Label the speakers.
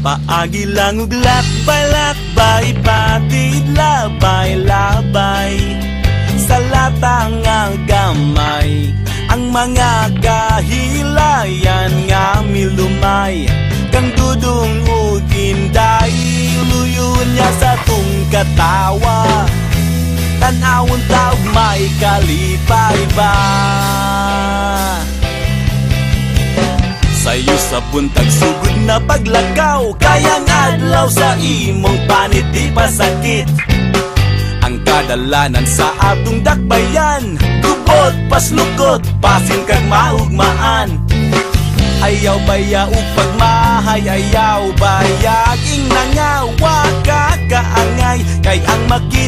Speaker 1: Paagi lang ug lakbay-lakbay, patid labay-labay sa latang nga gamay. Ang mga kahilayan nga milumay, kang dudong ug inday, luyon niya sa tung katawa. Tanawon taog may kalipay ba? Sayo sa buntag sugod na paglakaw, kayang adlaw sa imong panit di pasakit. Ang kadalanan sa atong dakbayan, kubot paslukot, pasin kag maugmaan. Ayaw baya ug pagmahay, ayaw bayag ing nangawa ka kaangay, kay ang makita